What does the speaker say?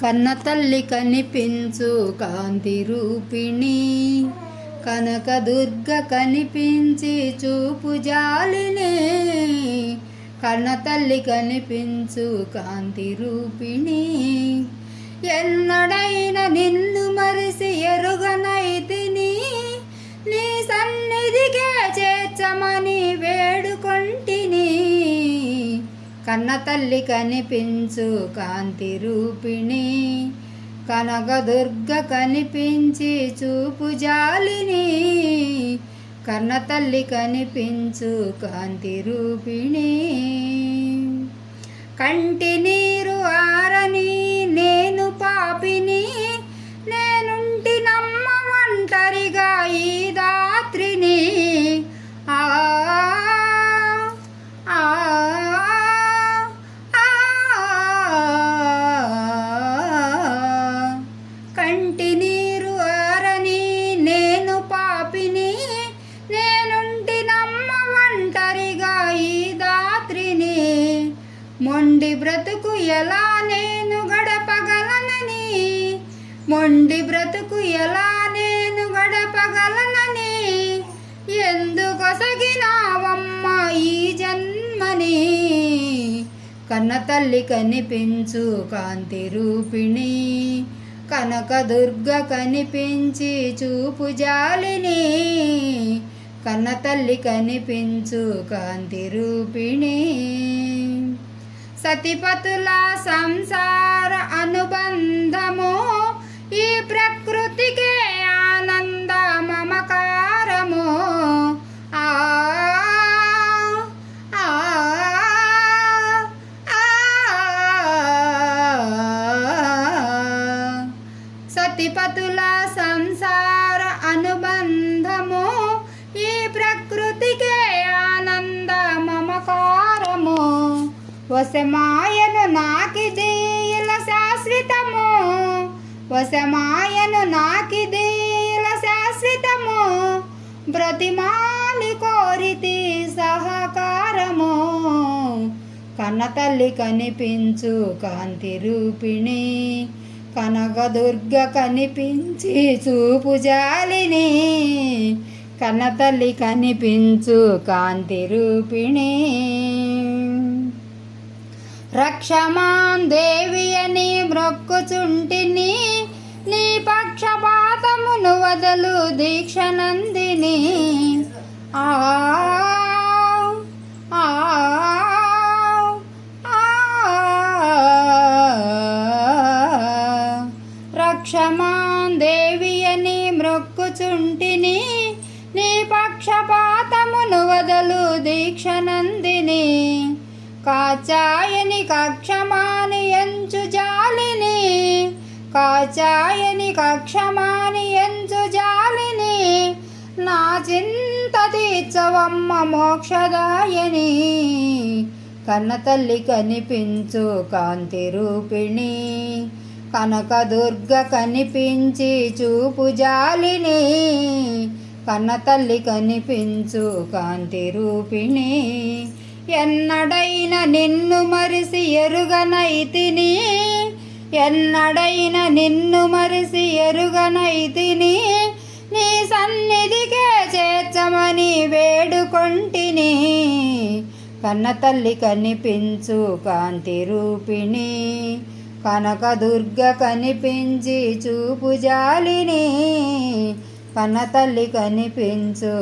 కన్న తల్లి కనిపించు కాంతి రూపిణి, కనకదుర్గ కనిపించి చూపు జాలిని. కన్న తల్లి కనిపించు కాంతి రూపిణి, ఎన్నడైన నిన్ను మరిసి ఎరుగనైతిని. నీ సన్నిధికే చేర్చమని వేడుకొంటిని. కన్న తల్లి కనిపించు కాంతి రూపిణి, కనకదుర్గ కనిపించి చూపు జాలిని. కన్న తల్లి కనిపించు కాంతి రూపిణి, కంటి నీరు ఆరని నేను పాపిని. నేనుంటి నమ్మ ఒంటరిగా ఈ దాత్రిని. ఆ కంటి నీరు ఆరని నేను పాపిని. నేనుంటి నమ్మ ఒంటరిగా ఈ దాత్రిని. మొండి బ్రతుకు ఎలా నేను గడపగలనని, మొండి బ్రతుకు ఎలా నేను గడపగలనని. ఎందుకొసగినావమ్మ ఈ జన్మని. కన్న తల్లి కనిపించు కాంతి రూపిణి, కనకదుర్గ కనిపించి చూపు జాలిని. కన్న తల్లి కనిపించు కాంతి రూపిణి, సతిపతుల సంసార అనుబంధము ఈ ప్రకృతికే ఆనంద మమకారము. ఆ సతిపతుల సంసార అనుబంధము ఈ ప్రకృతికే ఆనంద మమకారము. వశమాయను నాకిదీల శాశ్వతము, వశమాయను నాకిదీల శాశ్వతము. బ్రతిమాలి కోరితి సహకారము. కన్న తల్లి కనిపించు కాంతి రూపిణి, కనకదుర్గ కనిపించి చూపు జాలిని. కన్న తల్లి కనిపించు కాంతి రూపిణి, రక్షమాన్ దేవి అని మ్రొక్కుచుంటిని. నీ పక్షపాతమును వదలు దీక్షనందిని. ఆ రక్షమాన్ దేవి అని మ్రొక్కుచుంటిని. నీ పక్షపాతమును వదలు దీక్షనందిని. కాచాయని కక్షమాని ఎంచు జాలిని, కాచాయని కక్షమాని ఎంచు జాలిని. నా చింత తీర్చవమ్మ మోక్షదాయని. కన్న తల్లి కనిపించు కాంతి రూపిణి, కనకదుర్గ కనిపించి చూపు జాలిని. కన్న తల్లి కనిపించు కాంతి రూపిణి, ఎన్నడైన నిన్ను మరిసి ఎరుగనైతిని. ఎన్నడైన నిన్ను మరిసి ఎరుగనైతిని. నీ సన్నిధికే చేర్చమని వేడుకొంటిని. కన్న తల్లి కనిపించు కాంతి రూపిణి, కనకదుర్గ కనిపించి చూపు జాలిని. కన్న తల్లి కనిపించు